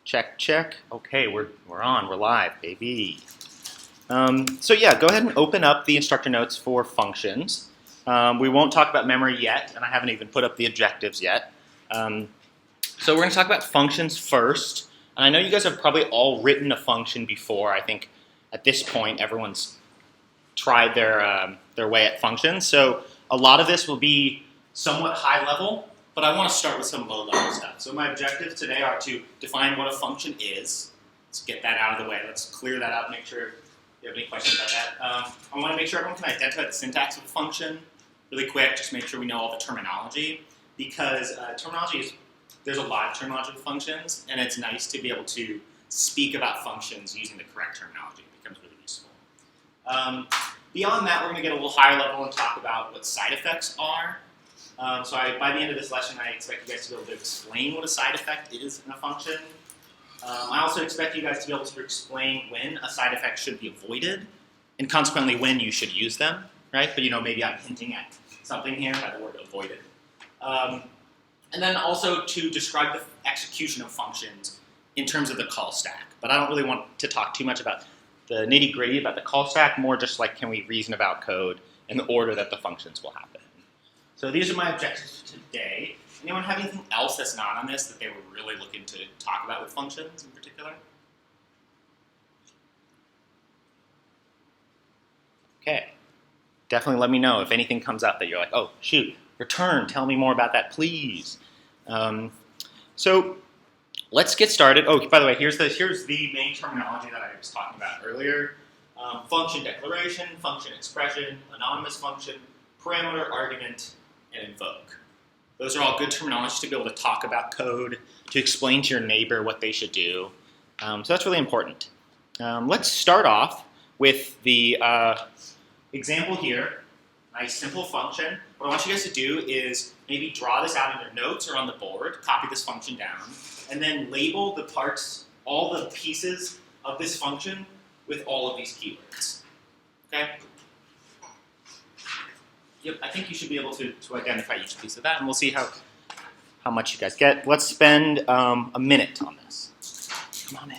Check, check. Okay, we're on. We're live, baby. So yeah, go ahead and open up the instructor notes for functions. We won't talk about memory yet, and I haven't even put up the objectives yet. So we're going to talk about functions first. And I know you guys have probably all written a function before. I think at this point everyone's tried their way at functions. So a lot of this will be somewhat high level, but I want to start with some low level stuff. So my objectives today are to define what a function is. Let's get that out of the way. Let's clear that out, make sure you have any questions about that. I want to make sure everyone can identify the syntax of a function really quick, just make sure we know all the terminology, because there's a lot of terminology with functions, and it's nice to be able to speak about functions using the correct terminology. It becomes really useful. Beyond that, we're going to get a little higher level and talk about what side effects are. By the end of this lesson, I expect you guys to be able to explain what a side effect is in a function. I also expect you guys to be able to explain when a side effect should be avoided, and consequently when you should use them, right? But maybe I'm hinting at something here by the word avoided. And then also to describe the execution of functions in terms of the call stack. But I don't really want to talk too much about the nitty-gritty about the call stack, more just like can we reason about code in the order that the functions will happen. So these are my objectives today. Anyone have anything else that's not on this that they were really looking to talk about with functions in particular? Okay. Definitely let me know if anything comes up that you're like, oh, shoot, return, tell me more about that, please. So let's get started. Oh, by the way, here's the main terminology that I was talking about earlier. Function declaration, function expression, anonymous function, parameter, argument, and invoke. Those are all good terminology to be able to talk about code, to explain to your neighbor what they should do. So that's really important. Let's start off with the example here. Nice simple function. What I want you guys to do is maybe draw this out in your notes or on the board, copy this function down, and then label the parts, all the pieces of this function with all of these keywords. Okay? Yep, I think you should be able to identify each piece of that, and we'll see how much you guys get. Let's spend a minute on this. Come on in.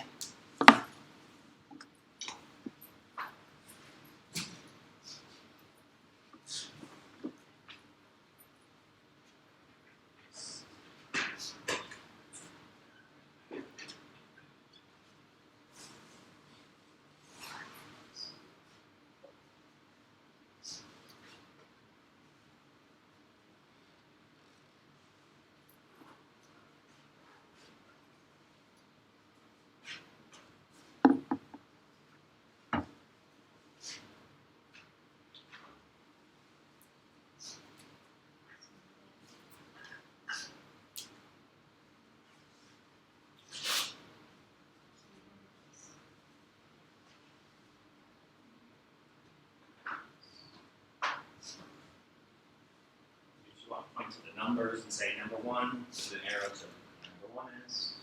Point to the numbers and say number 1, put an arrow to number 1 is.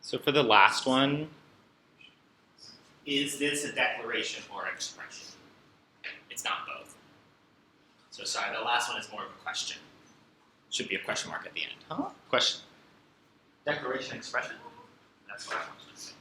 So for the last one, is this a declaration or expression? It's not both. So sorry, the last one is more of a question. Should be a question mark at the end. Huh? Question. Declaration, expression? That's what I want to say.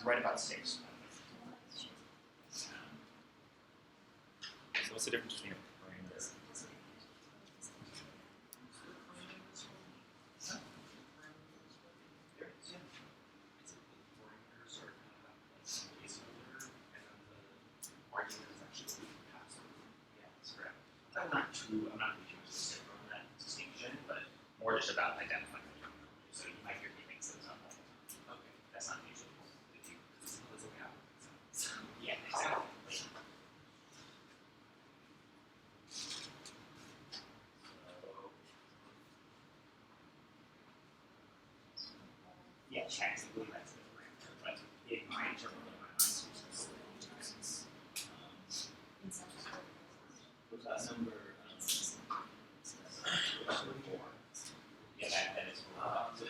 Right about 6. What's the difference between parameters? I'm not too specific on that distinction, but more just about identifying the terminology. So you might hear me mix those up. Okay, that's not usually if you look out. Yeah, exactly. Yeah, technically that's the parameter, but in my internal number four. Yeah, that is four. So then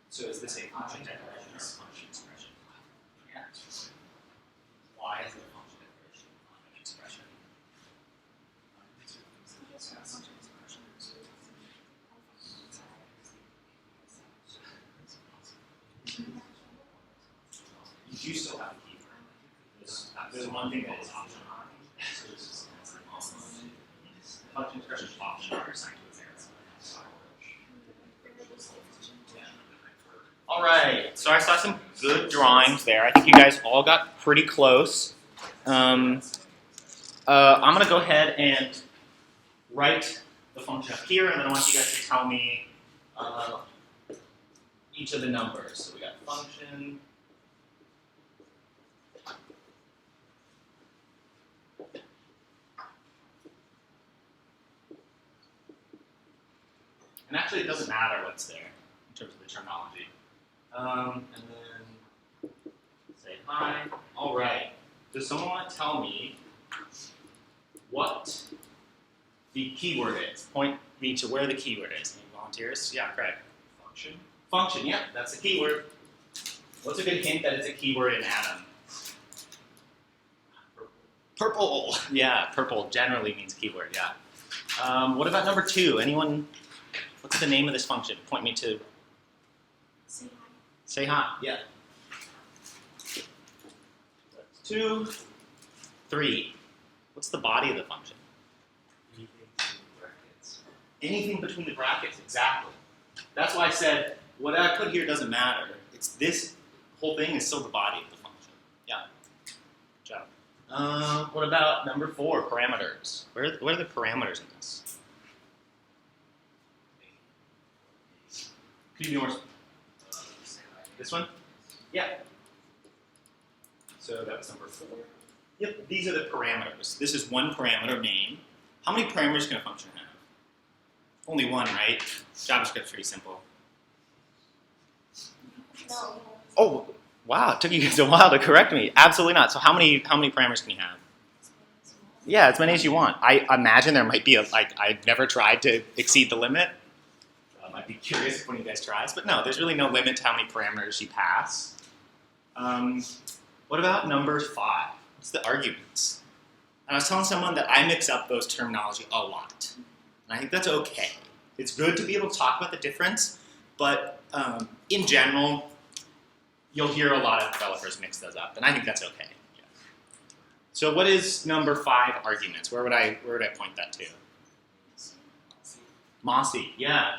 so is this a function declaration or a function expression? Yeah. Why is it a function declaration on an expression? You do still have a keyword. There's one thing that is optional. Function expression is optional or assigned to a variable. All right, so I saw some good drawings there. I think you guys all got pretty close. I'm going to go ahead and write the function up here, and then I want you guys to tell me each of the numbers. So we got function. And actually, it doesn't matter what's there in terms of the terminology. And then say hi. All right. Does someone want to tell me what the keyword is? Point me to where the keyword is. Any volunteers? Yeah, Craig. Function. Function, yeah, that's the keyword. What's a good hint that it's a keyword in Atom? Purple. Yeah, purple generally means keyword, yeah. What about number 2? Anyone? What's the name of this function? Point me to. Say hi. Say hi, yeah. 2, 3. What's the body of the function? Anything between the brackets. Anything between the brackets, exactly. That's why I said what I put here doesn't matter. It's this whole thing is still the body of the function. Yeah. Good job. What about number 4, parameters? Where are the parameters in this? Could you be more? This one? Yeah. So that was number 4. Yep, these are the parameters. This is one parameter name. How many parameters can a function have? Only one, right? JavaScript's pretty simple. No. Oh, wow, it took you guys a while to correct me. Absolutely not. So how many parameters can you have? Yeah, as many as you want. I imagine there might be I've never tried to exceed the limit. I'd be curious if one of you guys tries, but no, there's really no limit to how many parameters you pass. What about number 5? What's the arguments? And I was telling someone that I mix up those terminology a lot. And I think that's okay. It's good to be able to talk about the difference, but in general, you'll hear a lot of developers mix those up, and I think that's okay. Yeah. So what is number 5 arguments? Where would I point that to? Mossy, yeah.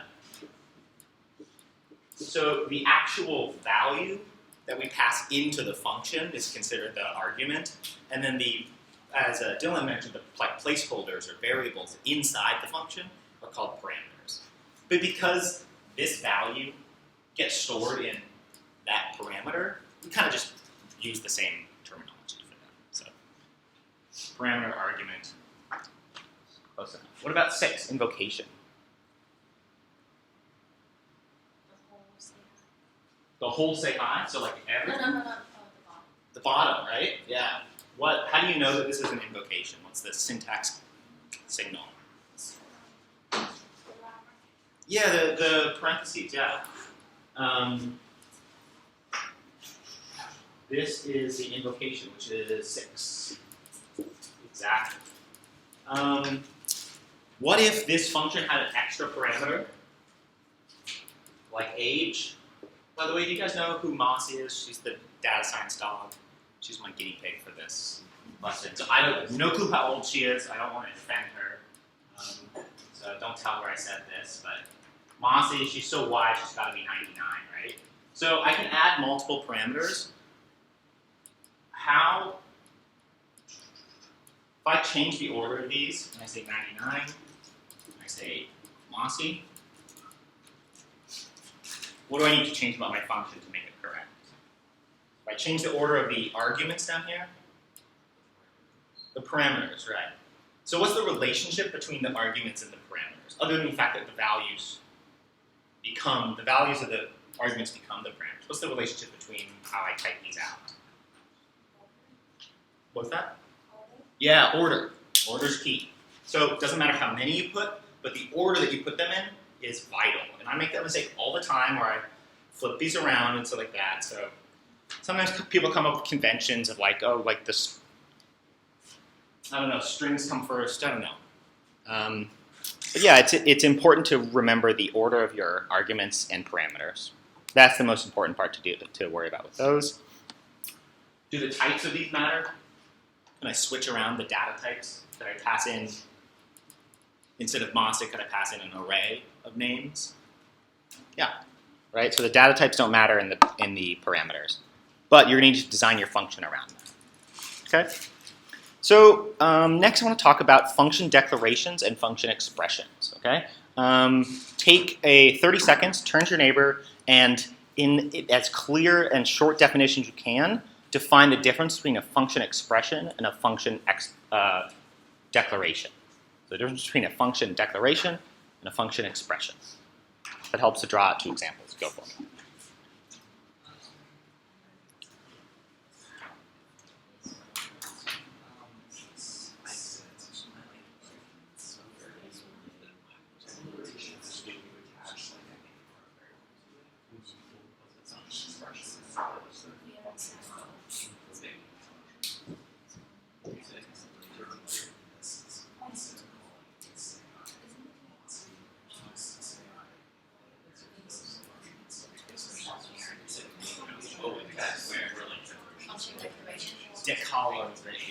So the actual value that we pass into the function is considered the argument, and then as Dylan mentioned, the placeholders or variables inside the function are called parameters. But because this value gets stored in that parameter, we kind of just use the same terminology for that. So parameter, argument, close enough. What about 6, invocation? The whole say hi, so like everything? No, the bottom, right? Yeah. How do you know that this is an invocation? What's the syntax signal? Yeah, the parentheses, yeah. This is the invocation, which is 6. Exactly. What if this function had an extra parameter, like age? By the way, do you guys know who Mossy is? She's the data science dog. She's my guinea pig for this lesson. So I don't no clue how old she is. I don't want to offend her. So don't tell her I said this. But Mossy, she's so wide, she's got to be 99, right? So I can add multiple parameters. How? If I change the order of these, and I say 99, and I say Mossy, what do I need to change about my function to make it correct? If I change the order of the arguments down here, the parameters, right? So what's the relationship between the arguments and the parameters, other than the fact that the values of the arguments become the parameters? What's the relationship between how I type these out? What's that? Yeah, order. Order's key. So it doesn't matter how many you put, but the order that you put them in is vital. And I make that mistake all the time where I flip these around and stuff like that. So sometimes people come up with conventions of like, oh, like this, I don't know, strings come first, I don't know. But yeah, it's important to remember the order of your arguments and parameters. That's the most important part to worry about with those. Do the types of these matter? Can I switch around the data types that I pass in? Instead of Mossy, could I pass in an array of names? Yeah, right? So the data types don't matter in the parameters. But you're going to need to design your function around that. Okay? So next I want to talk about function declarations and function expressions. Okay? Take 30 seconds, turn to your neighbor, and in as clear and short definition as you can, define the difference between a function expression and a function declaration. So the difference between a function declaration and a function expression. That helps to draw out 2 examples. Go for it.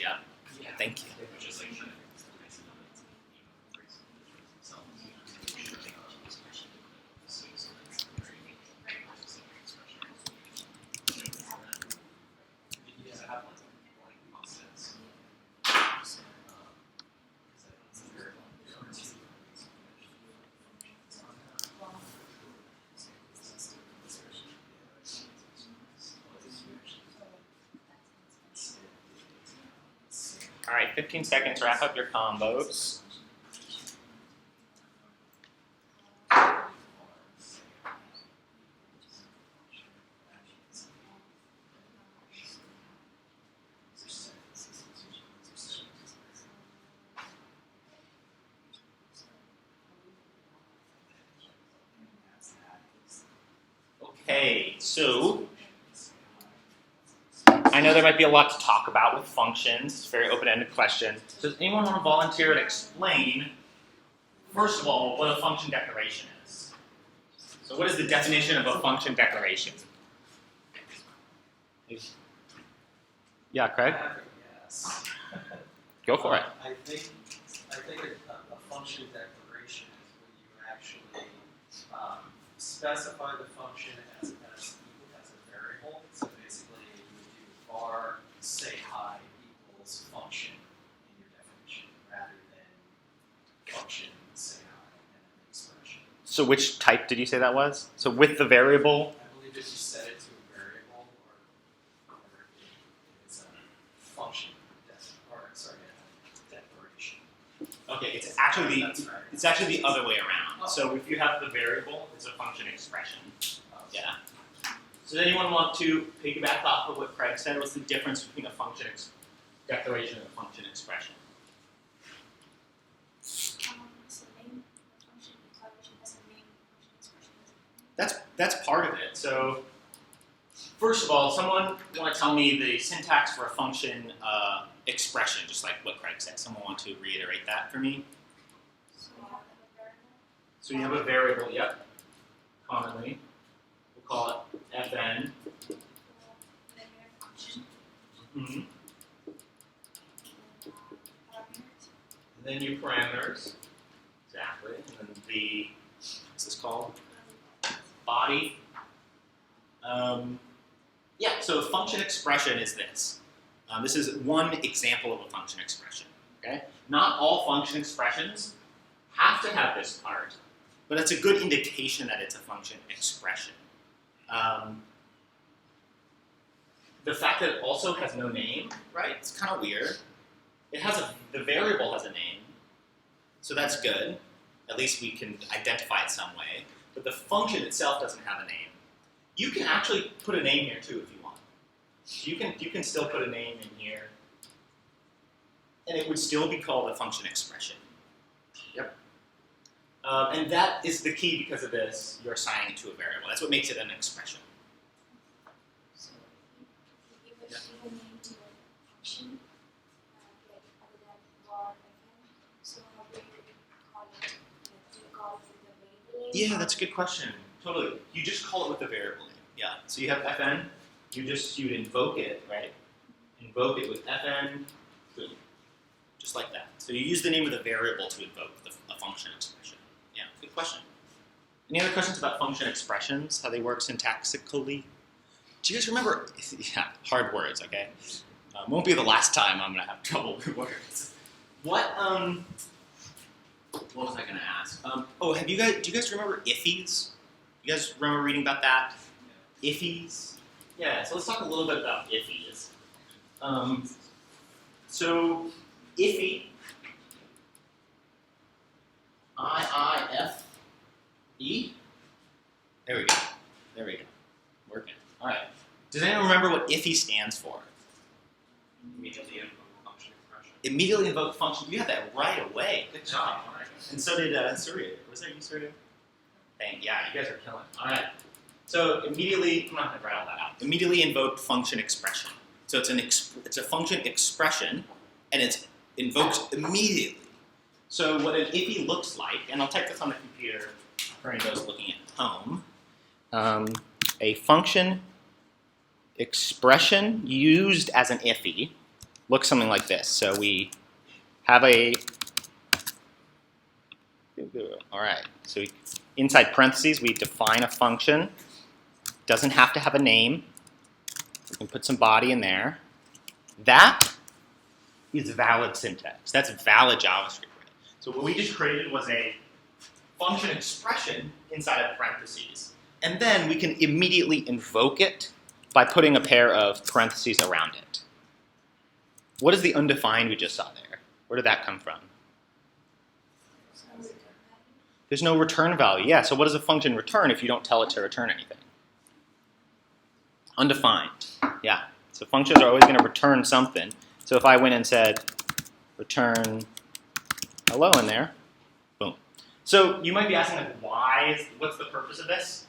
Yeah. Thank you. All right, 15 seconds, wrap up your combos. Okay, so I know there might be a lot to talk about with functions. It's a very open-ended question. Does anyone want to volunteer and explain, first of all, what a function declaration is? So what is the definition of a function declaration? Yeah, Craig? Yes. Go for it. I think a function declaration is when you actually specify the function as a variable. So basically, you would do var say hi equals function in your definition, rather than function say hi and an expression. So which type did you say that was? So with the variable? I believe if you set it to a variable, or it's a function, declaration. Okay, it's actually That's right. it's actually the other way around. So if you have the variable, it's a function expression. Yeah. So does anyone want to piggyback off of what Craig said? What's the difference between a function declaration and a function expression? So main function declaration has a main function expression. That's That's part of it. So first of all, someone want to tell me the syntax for a function expression, just like what Craig said. Someone want to reiterate that for me? So you have a variable, yep, commonly. We'll call it fn. Mm-hmm. And then your parameters. Exactly. And then the, what's this called? Body. Yeah, so a function expression is this. This is one example of a function expression. Okay? Not all function expressions have to have this part, but it's a good indication that it's a function expression. The fact that it also has no name, right? It's kind of weird. It has the variable has a name, so that's good. At least we can identify it some way. But the function itself doesn't have a name. You can actually put a name here too if you want. So you can still put a name in here, and it would still be called a function expression. Yep. And that is the key because of this. You're assigning it to a variable. That's what makes it an expression. So if you give a name to a function, like other than var fn, so how do you call it? Do you call it with the variable name? Yeah, that's a good question. Totally. You just call it with the variable name. Yeah. So you have fn. You'd invoke it, right? Invoke it with fn. Boom. Just like that. So you use the name of the variable to invoke a function expression. Yeah, good question. Any other questions about function expressions, how they work syntactically? Do you guys remember? Yeah, hard words, okay? Won't be the last time I'm going to have trouble with words. What was I going to ask? Do you guys remember ifs? You guys remember reading about that? Ifs? Yeah, so let's talk a little bit about ifs. So, iffy, I-I-F-E. There we go. Working. All right. Does anyone remember what iffy stands for? Immediately invoke function expression. Immediately invoke function. You had that right away. Good job. And so did Surya. Was that you, Surya? Yeah, you guys are killing it. All right. So immediately, I'm not going to write all that out. Immediately invoked function expression. So it's a function expression, and it's invoked immediately. So what an iffy looks like, and I'll type this on the computer for any of those looking at home. A function expression used as an iffy looks something like this. So we have all right. So inside parentheses, we define a function. Doesn't have to have a name. We can put some body in there. That is valid syntax. That's valid JavaScript. So what we just created was a function expression inside of parentheses. And then we can immediately invoke it by putting a pair of parentheses around it. What is the undefined we just saw there? Where did that come from? There's no return value. Yeah, so what does a function return if you don't tell it to return anything? Undefined. Yeah, so functions are always going to return something. So if I went and said return hello in there, boom. So you might be asking, like, what's the purpose of this?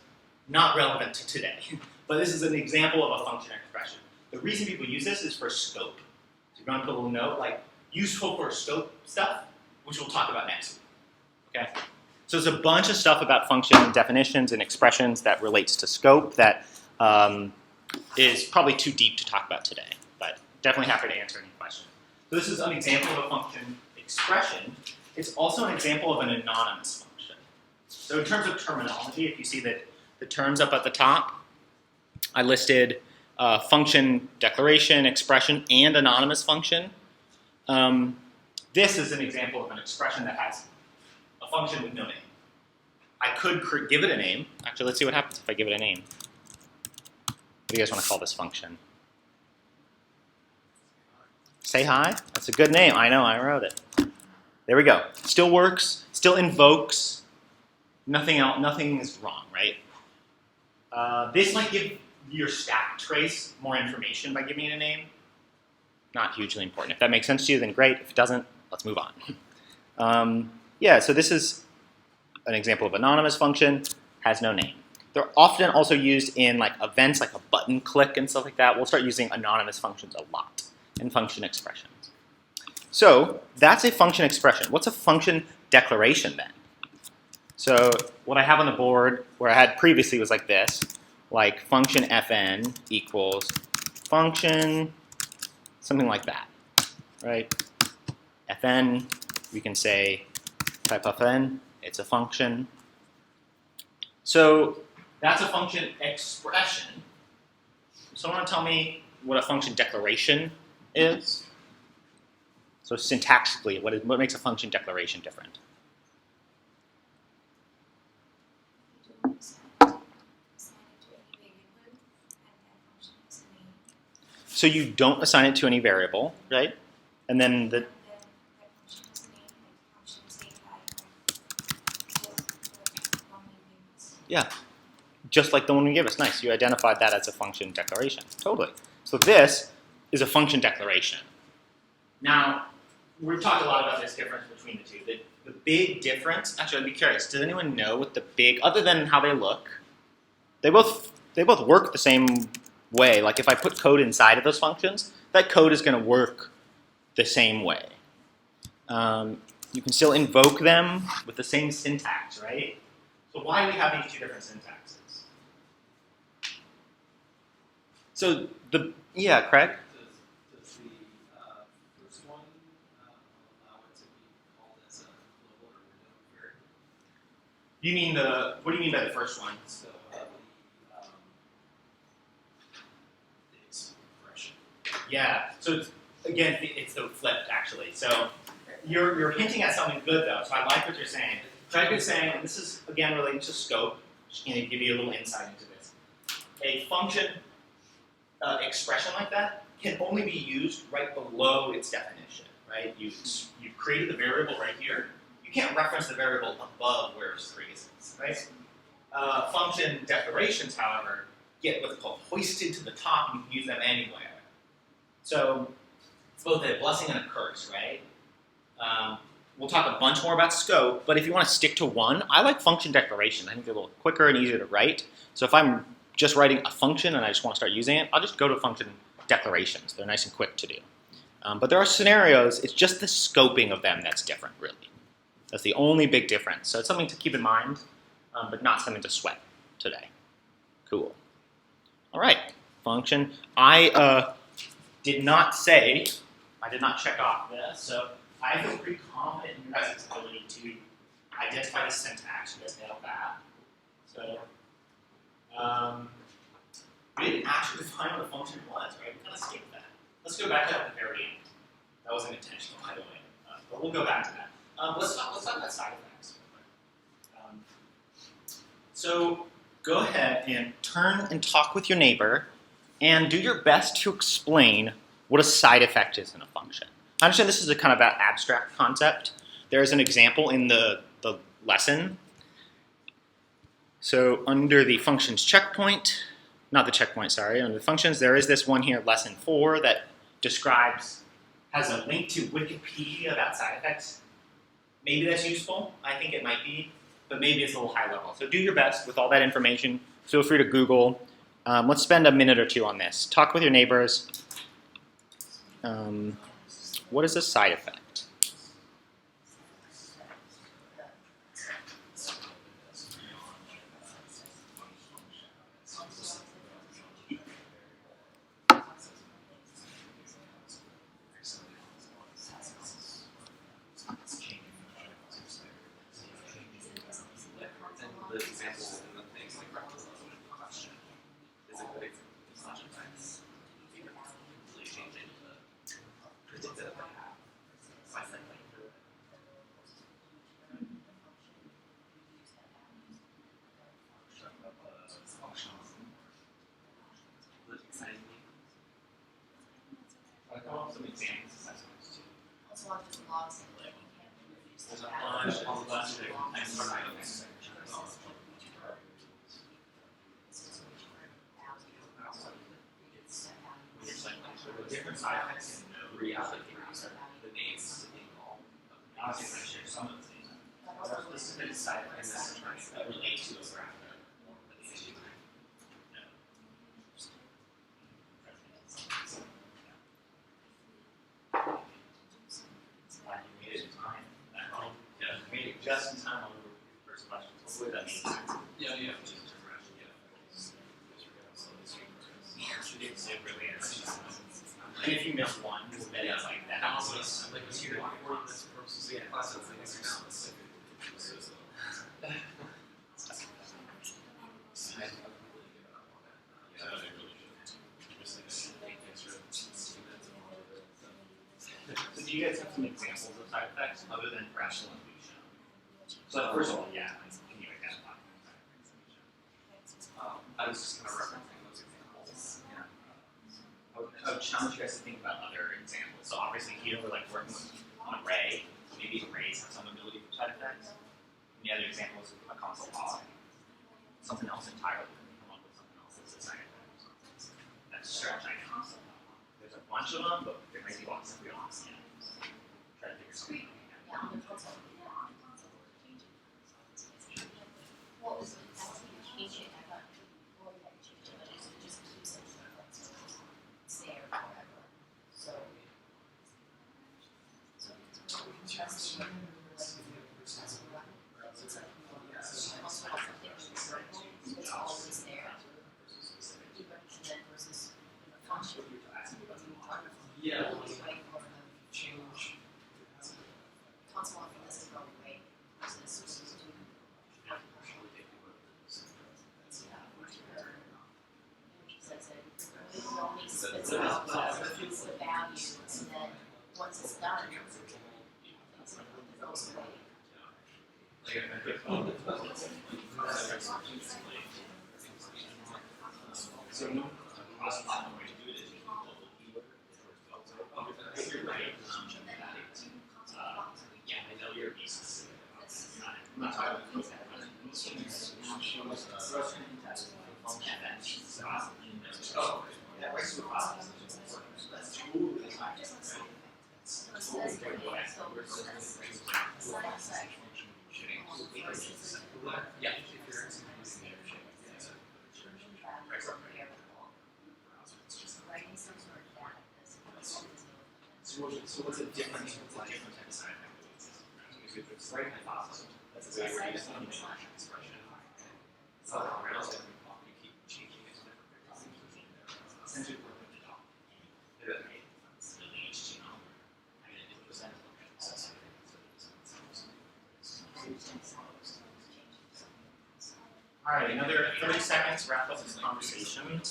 Not relevant to today. But this is an example of a function expression. The reason people use this is for scope. So you're going to put a little note, like, useful for scope stuff, which we'll talk about next week. Okay? So there's a bunch of stuff about function definitions and expressions that relates to scope that is probably too deep to talk about today, but definitely happy to answer any questions. So this is an example of a function expression. It's also an example of an anonymous function. So in terms of terminology, if you see that the terms up at the top, I listed function declaration, expression, and anonymous function. This is an example of an expression that has a function with no name. I could give it a name. Actually, let's see what happens if I give it a name. What do you guys want to call this function? Say hi? That's a good name. I know, I wrote it. There we go. Still works, still invokes. Nothing else, nothing is wrong, right? This might give your stack trace more information by giving it a name. Not hugely important. If that makes sense to you, then great. If it doesn't, let's move on. Yeah, so this is an example of anonymous function, has no name. They're often also used in like events like a button click and stuff like that. We'll start using anonymous functions a lot in function expressions. So that's a function expression. What's a function declaration then? So what I have on the board where I had previously was like this, like function fn equals function, something like that, right? Fn, we can say type fn, it's a function. So that's a function expression. Someone tell me what a function declaration is? So syntactically, what makes a function declaration different? You don't assign it to any variable, and that function is a name. So you don't assign it to any variable, right? And then the And then that function is a name, like function say hi, or the one you gave us. yeah, just like the one we gave us. Nice, you identified that as a function declaration. Totally. So this is a function declaration. Now, we've talked a lot about this difference between the two. The big difference, actually, I'd be curious, does anyone know what the big, other than how they look, they both work the same way. Like if I put code inside of those functions, that code is going to work the same way. You can still invoke them with the same syntax, right? So why do we have these two different syntaxes? So yeah, Craig? Does the first one allow it to be called as a global or window variable? You mean what do you mean by the first one? So the expression. Yeah, so again, it's the flipped actually. So you're hinting at something good though, so I like what you're saying. Craig is saying, and this is again relating to scope, just going to give you a little insight into this. A function expression like that can only be used right below its definition, right? You've created the variable right here. You can't reference the variable above where it's created, right? Function declarations, however, get what's called hoisted to the top, and you can use them anywhere. So it's both a blessing and a curse, right? We'll talk a bunch more about scope, but if you want to stick to one, I like function declaration. I think they're a little quicker and easier to write. So if I'm just writing a function and I just want to start using it, I'll just go to function declarations. They're nice and quick to do. But there are scenarios, it's just the scoping of them that's different, really. That's the only big difference. So it's something to keep in mind, but not something to sweat today. Cool. All right, function. I did not check off this, so I feel pretty confident in your guys' ability to identify the syntax. You guys nailed that. So, we didn't actually define what a function was, right? We kind of skipped that. Let's go back to that at the very end. That wasn't intentional, by the way, but we'll go back to that. Let's talk about side effects. So, go ahead and turn and talk with your neighbor and do your best to explain what a side effect is in a function. I understand this is a kind of abstract concept. There is an example in the lesson. So under the functions checkpoint, not the checkpoint, sorry, under the functions, there is this one here, lesson 4, that has a link to Wikipedia about side effects. Maybe that's useful. I think it might be, but maybe it's a little high level. So do your best with all that information. Feel free to Google. Let's spend a minute or two on this. Talk with your neighbors. What is a side effect? The example in the things like question is a good example. It's not just really changing the predicted some examples of assessments too. Also, on just logs and like you can't reduce There's the a value. bunch of lots of different types of items. Different side effects and reallocate the names to being all. Obviously, I'm going to share some of the things. This is a side effects that relate to a graph. It really is. And if you miss one, then it's like that. Like it's here before this versus the class of things now. So do you guys have some examples of side effects other than fractional inclusion? So first of all, yeah, can you identify? I was just kind of referencing those examples. I would challenge you guys to think about other examples. So obviously here we're like working with an array. Maybe arrays have some ability for side effects. And the other example is a console log. Something else entirely. Come up with something else that's a side effect. That's a stretch, I know. There's a bunch of them, but there might be lots that we don't understand. Try to figure something out. Yeah, on the console. What was it? That's the changing. I thought before we had to change it, but it just keeps it it's there forever. So it's really interesting. It's always there. And then versus the function. Yeah. Change. Console often doesn't go away. Versus it's the value, and then once it's done, it goes away. So no, way to do it is you can global keyword. You're right. Yeah, I know you're being specific. I'm not talking about those that Yeah. So what's a different type of side effect? Because if it's right hypothesis, that's exactly what it's expression. So around it, you keep changing it to different essentially we're going to talk. All right, another 30 seconds, wrap up this conversation.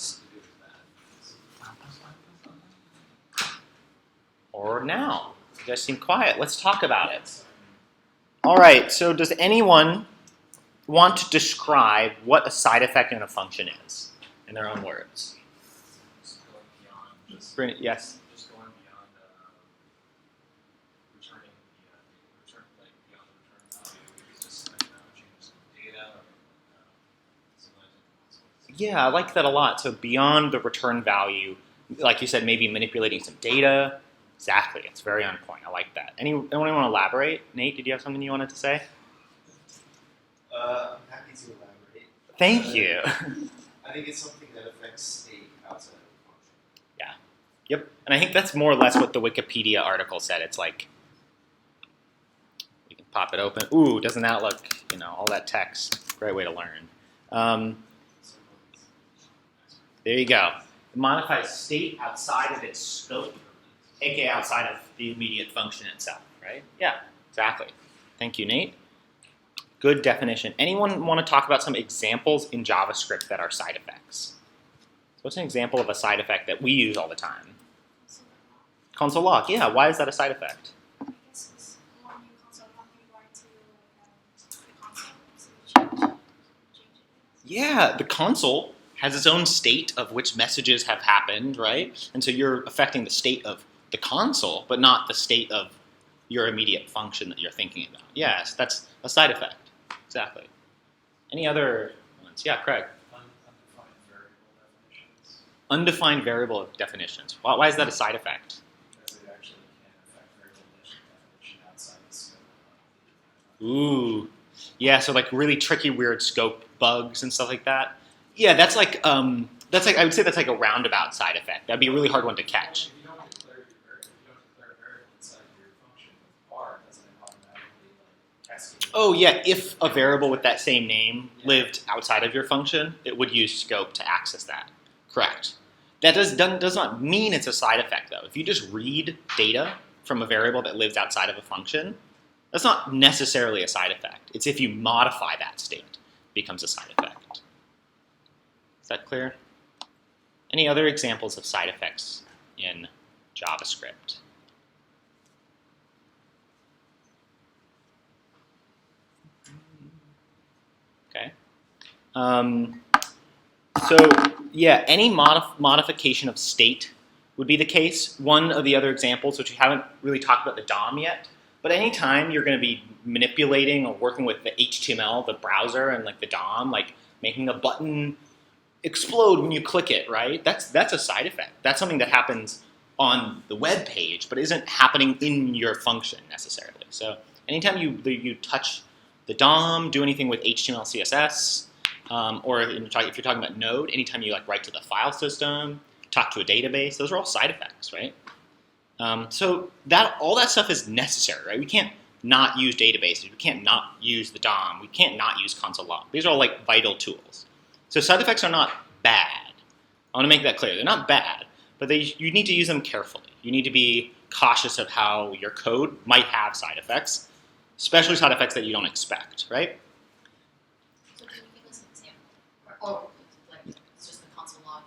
Or now. You guys seem quiet. Let's talk about it. All right, so does anyone want to describe what a side effect in a function is in their own words? Just going beyond just Brent, yes? just going beyond returning the return like beyond the return value, maybe just like change some data or something. Yeah, I like that a lot. So beyond the return value, like you said, maybe manipulating some data. Exactly, it's very on point. I like that. Anyone want to elaborate? Nate, did you have something you wanted to say? I'm happy to elaborate. Thank you. I think it's something that affects state outside of the function. Yep, and I think that's more or less what the Wikipedia article said. It's like, you can pop it open. Ooh, doesn't that look, all that text. Great way to learn. There you go. It modifies state outside of its scope, aka outside of the immediate function itself, right? Yeah, exactly. Thank you, Nate. Good definition. Anyone want to talk about some examples in JavaScript that are side effects? So what's an example of a side effect that we use all the time? Console log. Yeah, why is that a side effect? I guess it's when you console log, you want to the console, so change it. Yeah, the console has its own state of which messages have happened, right? And so you're affecting the state of the console, but not the state of your immediate function that you're thinking about. Yes, that's a side effect. Exactly. Any other ones? Yeah, Craig. Undefined variable definitions. Undefined variable definitions. Why is that a side effect? Because it actually can affect variable definition outside the scope of Ooh. Yeah, so like really tricky, weird scope bugs and stuff like that. Yeah, that's like I would say that's like a roundabout side effect. That'd be a really hard one to catch. If you don't declare a variable inside your function with R, doesn't it automatically cascade? Oh yeah, if a variable with that same name lived outside of your function, it would use scope to access that. Correct. That does not mean it's a side effect, though. If you just read data from a variable that lives outside of a function, that's not necessarily a side effect. It's if you modify that state, it becomes a side effect. Is that clear? Any other examples of side effects in JavaScript? Okay. So yeah, any modification of state would be the case. One of the other examples, which we haven't really talked about the DOM yet, but anytime you're going to be manipulating or working with the HTML, the browser, and like the DOM, like making a button explode when you click it, right? That's a side effect. That's something that happens on the web page, but isn't happening in your function necessarily. So anytime you touch the DOM, do anything with HTML, CSS, or if you're talking about Node, anytime you like write to the file system, talk to a database, those are all side effects, right? So all that stuff is necessary, right? We can't not use databases. We can't not use the DOM. We can't not use console log. These are all like vital tools. So side effects are not bad. I want to make that clear. They're not bad, but you need to use them carefully. You need to be cautious of how your code might have side effects, especially side effects that you don't expect, right? So can you give us an example? Or like, it's just the console log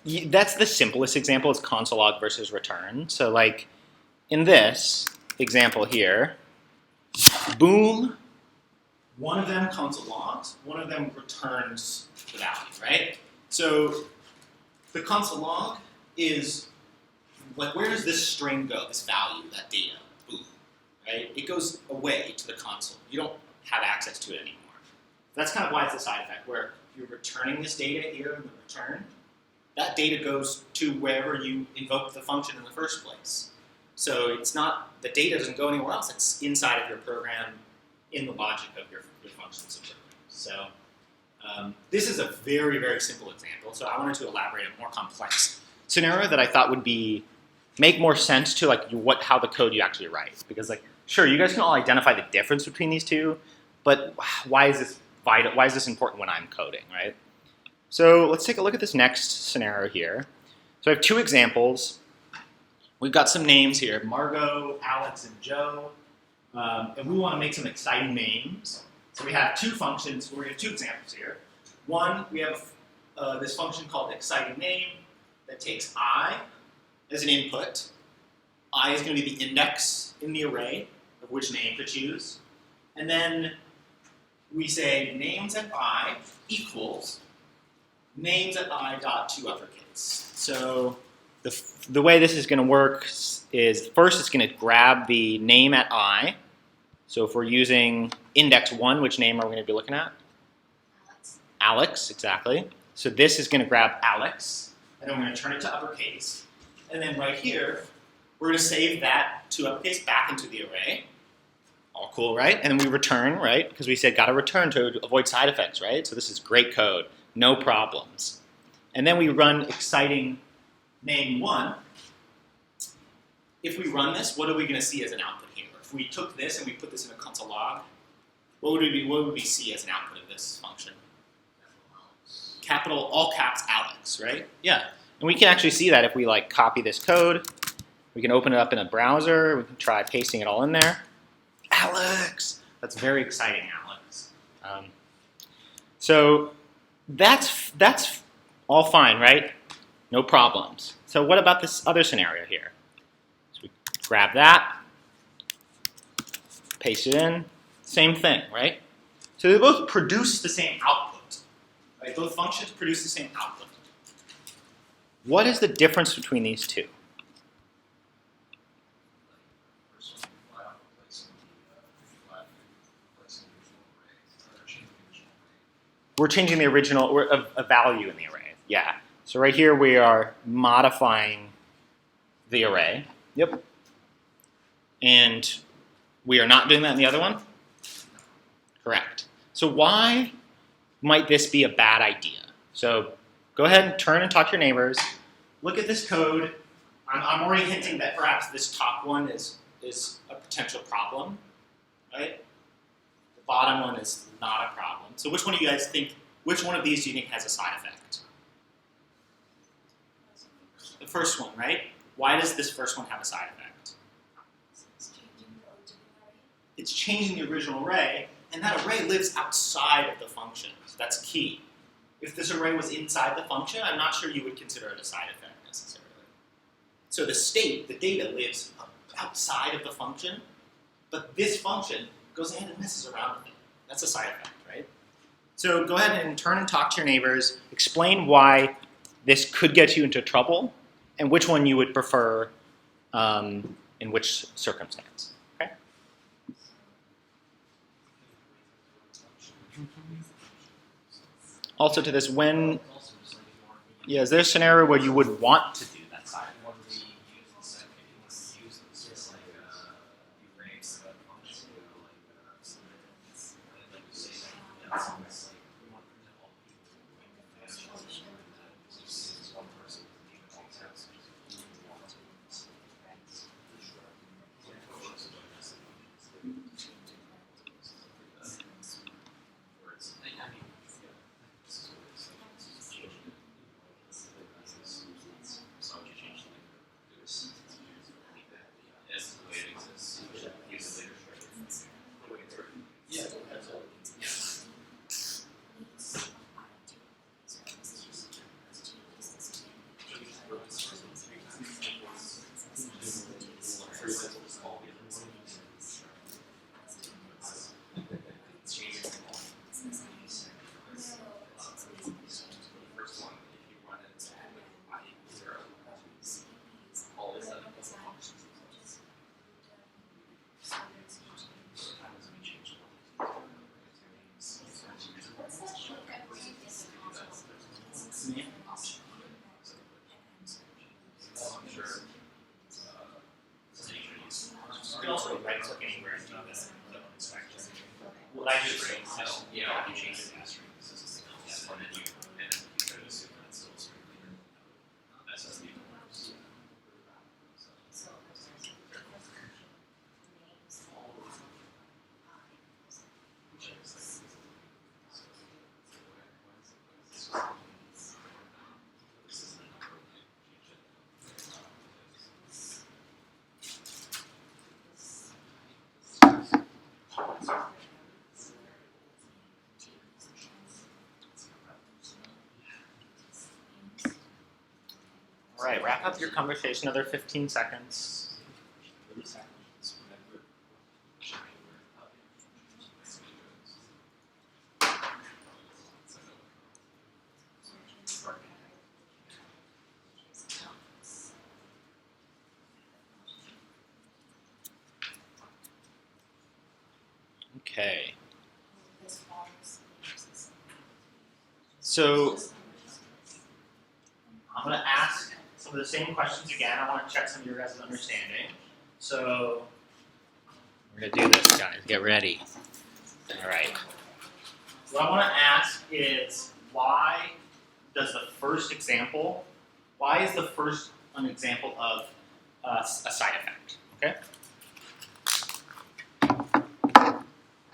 one? That's the simplest example is console log versus return. So like in this example here, boom, one of them console logs, one of them returns the value, right? So the console log is like, where does this string go, this value, that data, boom, right? It goes away to the console. You don't have access to it anymore. That's kind of why it's a side effect, where you're returning this data here in the return. That data goes to wherever you invoked the function in the first place. So it's not, the data doesn't go anywhere else. It's inside of your program in the logic of your functions and programs. So this is a very, very simple example. So I wanted to elaborate a more complex scenario that I thought would make more sense to like how the code you actually write. Because like, sure, you guys can all identify the difference between these two, but why is this vital? Why is this important when I'm coding, right? So let's take a look at this next scenario here. So I have two examples. We've got some names here, Margot, Alex, and Joe. And we want to make some exciting names. So we have two functions, we have two examples here. One, we have this function called exciting name that takes I as an input. I is going to be the index in the array of which name to choose. And then we say names at I equals names at I dot to uppercase. So the way this is going to work is first it's going to grab the name at I. So if we're using index 1, which name are we going to be looking at? Alex. Alex, exactly. So this is going to grab Alex, and then we're going to turn it to uppercase. And then right here, we're going to save that to uppercase back into the array. All cool, right? And then we return, right? Because we said got to return to avoid side effects, right? So this is great code, no problems. And then we run exciting name 1. If we run this, what are we going to see as an output here? If we took this and we put this in a console log, what would we see as an output of this function? Capital, all caps Alex, right? Yeah. And we can actually see that if we like copy this code. We can open it up in a browser. We can try pasting it all in there. Alex! That's very exciting, Alex. So that's all fine, right? No problems. So what about this other scenario here? So we grab that, paste it in, same thing, right? So they both produce the same output, right? Both functions produce the same output. What is the difference between these two? We're changing the original, a value in the array. Yeah. So right here we are modifying the array. Yep. And we are not doing that in the other one? Correct. So why might this be a bad idea? So go ahead and turn and talk to your neighbors. Look at this code. I'm already hinting that perhaps this top one is a potential problem, right? The bottom one is not a problem. So which one of you guys think, which one of these do you think has a side effect? The first one, right? Why does this first one have a side effect? So it's changing the original array. It's changing the original array, and that array lives outside of the function. So that's key. If this array was inside the function, I'm not sure you would consider it a side effect necessarily. So the state, the data, lives outside of the function, but this function goes ahead and messes around with it. That's a side effect, right? So go ahead and turn and talk to your neighbors. Explain why this could get you into trouble, and which one you would prefer in which circumstance. Okay? Also to this, when, Also, just like if you want to yeah, is there a scenario where you would want to do that side? What do we use in second? Use this just like erase a function, like like we say that that's almost like we want to print all people like just use one person name it all text. You can also right click anywhere and do the inspection. What I do is you change the pass rate. And then you try to assume that it's still strictly SSD works. All right, wrap up your conversation. Another 15 seconds. 30 seconds. Okay. So I'm going to ask some of the same questions again. I want to check some of your guys' understanding. So we're going to do this, guys. Get ready. All right. What I want to ask is, why does the first example, why is the first an example of a side effect? Okay?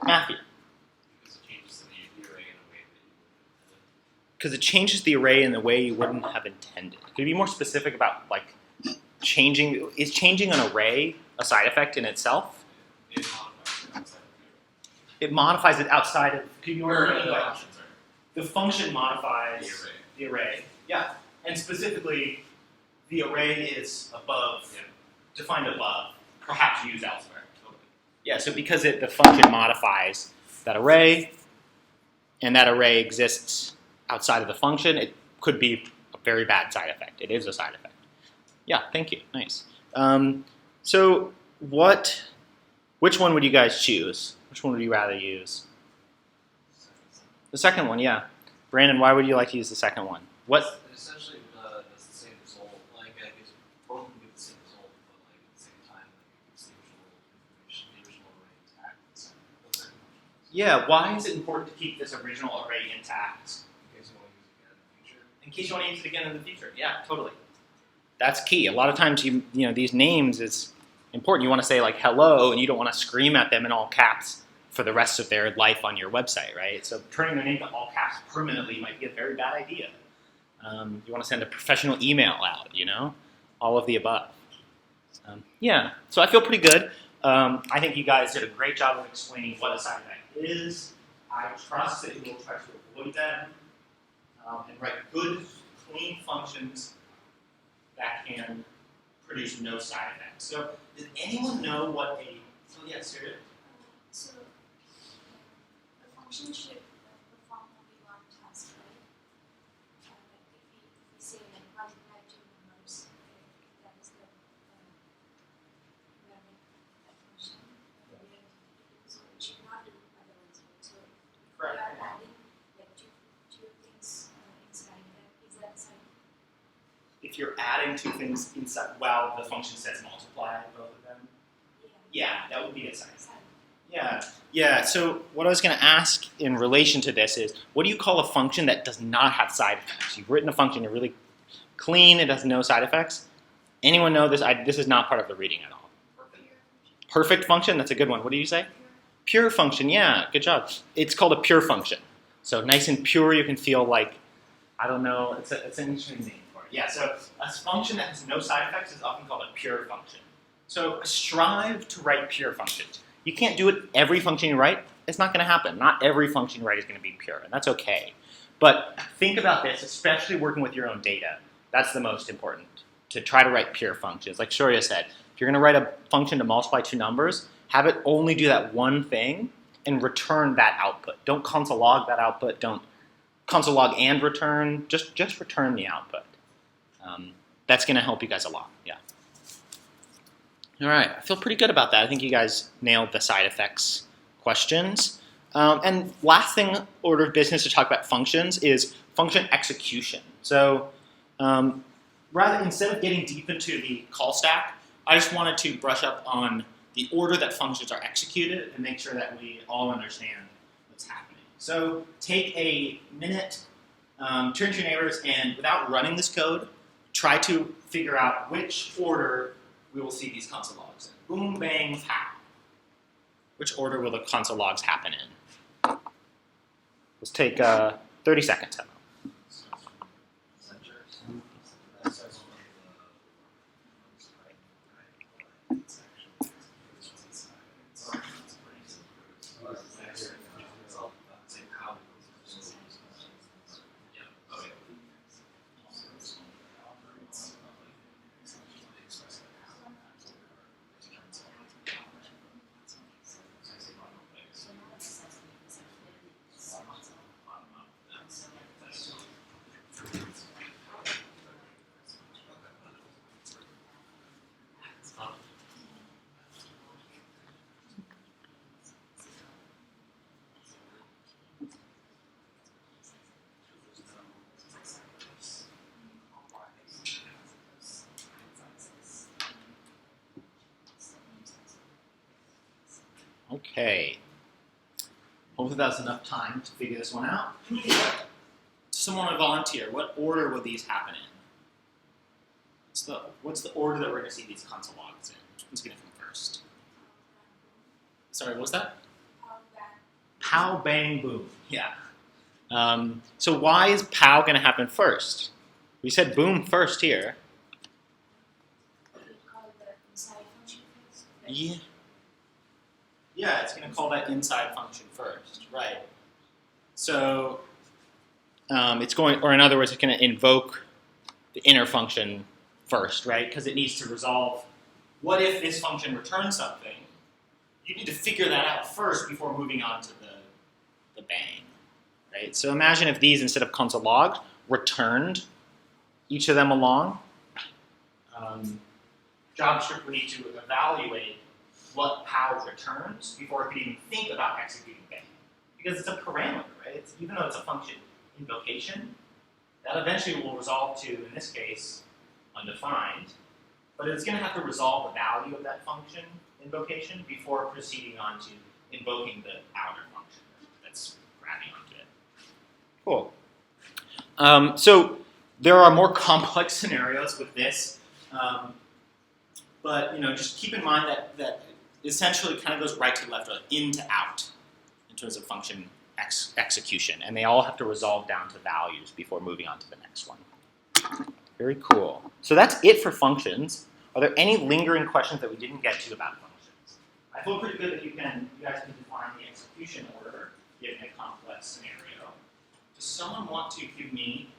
Matthew. Because it changes the array in the way you wouldn't have intended. Could you be more specific about, like, changing? Is changing an array a side effect in itself? It modifies it outside of. Could you be more the function modifies the array. Yeah, and specifically, the array is above, defined above, perhaps used elsewhere. Yeah, so because the function modifies that array, and that array exists outside of the function, it could be a very bad side effect. It is a side effect. Yeah, thank you. Nice. So which one would you guys choose? Which one would you rather use? The second one, yeah. Brandon, why would you like to use the second one? What? Essentially, that's the same result. Like, I guess both can give the same result, but like at the same time, like it's the original array intact. Yeah, why is it important to keep this original array intact? In case you want to use it again in the future. In case you want to use it again in the future. Yeah, totally. That's key. A lot of times, you know, these names is important. You want to say like hello, and you don't want to scream at them in all caps for the rest of their life on your website, right? So turning their name to all caps permanently might be a very bad idea. You want to send a professional email out, all of the above. Yeah, so I feel pretty good. I think you guys did a great job of explaining what a side effect is. I trust that you will try to avoid them and write good, clean functions that can produce no side effects. So, does anyone know what a? Oh yeah, Sarah. So the function should perform only one task, right? Like if we say like multiply two numbers, that is the limit that function. So it should not do otherwise. So if we are adding like two things inside that, is that side? If you're adding two things inside, well, the function says multiply both of them. Yeah, that would be a side. Yeah. So what I was going to ask in relation to this is, what do you call a function that does not have side effects? You've written a function, you're really clean, it has no side effects. Anyone know this? This is not part of the reading at all. Perfect function. That's a good one. What do you say? Pure function. Yeah, good job. It's called a pure function. So nice and pure. You can feel like, I don't know. It's an interesting name for it. Yeah. So a function that has no side effects is often called a pure function. So strive to write pure functions. You can't do it every function you write. It's not going to happen. Not every function you write is going to be pure, and that's okay. But think about this, especially working with your own data. That's the most important, to try to write pure functions. Like Shorya said, if you're going to write a function to multiply two numbers, have it only do that one thing and return that output. Don't console log that output. Don't console log and return. Just return the output. That's going to help you guys a lot. Yeah. All right, I feel pretty good about that. I think you guys nailed the side effects questions. And last thing, order of business to talk about functions is function execution. So instead of getting deep into the call stack, I just wanted to brush up on the order that functions are executed and make sure that we all understand what's happening. So take a minute, turn to your neighbors, and without running this code, try to figure out which order we will see these console logs in. Boom, bang, pow. Which order will the console logs happen in? Let's take 30 seconds. Okay. Hopefully that's enough time to figure this one out. Someone want to volunteer. What order will these happen in? What's the order that we're going to see these console logs in? Who's going to come first? Sorry, what was that? Pow, bang, boom. Yeah. So why is pow going to happen first? We said boom first here. Yeah. Yeah, it's going to call that inside function first, right? So it's going, or in other words, it's going to invoke the inner function first, right? Because it needs to resolve, what if this function returns something? You need to figure that out first before moving on to the bang, right? So imagine if these, instead of console logs, returned each of them along. JavaScript would need to evaluate what pow returns before it could even think about executing bang. Because it's a parameter, right? Even though it's a function invocation, that eventually will resolve to, in this case, undefined. But it's going to have to resolve the value of that function invocation before proceeding on to invoking the outer function that's grabbing onto it. Cool. So there are more complex scenarios with this. But just keep in mind that essentially it kind of goes right to left or in to out in terms of function execution, and they all have to resolve down to values before moving on to the next one. Very cool. So that's it for functions. Are there any lingering questions that we didn't get to about functions? I feel pretty good that you guys can define the execution order given a complex scenario. Does someone want to give me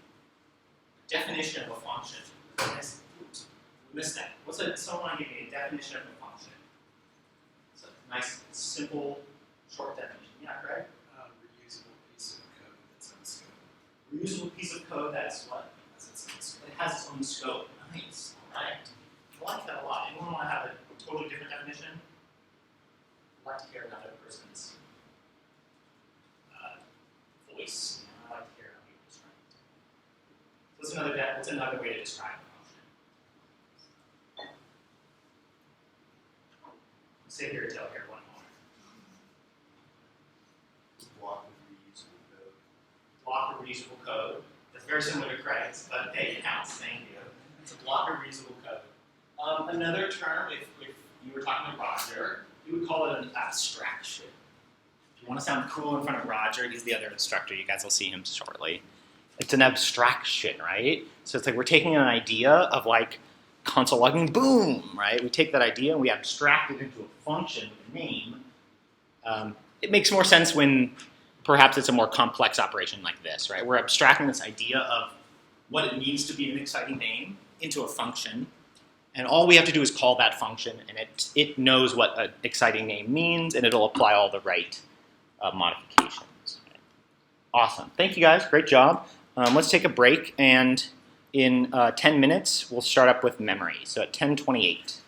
a definition of a function? Yes. Oops, we missed that. Someone want to give me a definition of a function? It's a nice, simple, short definition. Yeah, Greg? Reusable piece of code that's unscoped. Reusable piece of code that's what? That's its own scope. It has its own scope. Nice. All right. I like that a lot. Anyone want to have a totally different definition? I'd like to hear another person's voice. I like to hear how people describe it. So what's another way to describe a function? Sit here until I hear one more. Block of reusable code. Block of reusable code. That's very similar to Craig's, but hey, it counts. Thank you. It's a block of reusable code. Another term, if you were talking to Roger, you would call it an abstraction. If you want to sound cool in front of Roger, he's the other instructor. You guys will see him shortly. It's an abstraction, right? So it's like we're taking an idea of like console logging, boom, right? We take that idea and we abstract it into a function with a name. It makes more sense when perhaps it's a more complex operation like this, right? We're abstracting this idea of what it means to be an exciting name into a function. And all we have to do is call that function, and it knows what an exciting name means, and it'll apply all the right modifications. Awesome. Thank you, guys. Great job. Let's take a break, and in 10 minutes, we'll start up with memory. So at 10:28.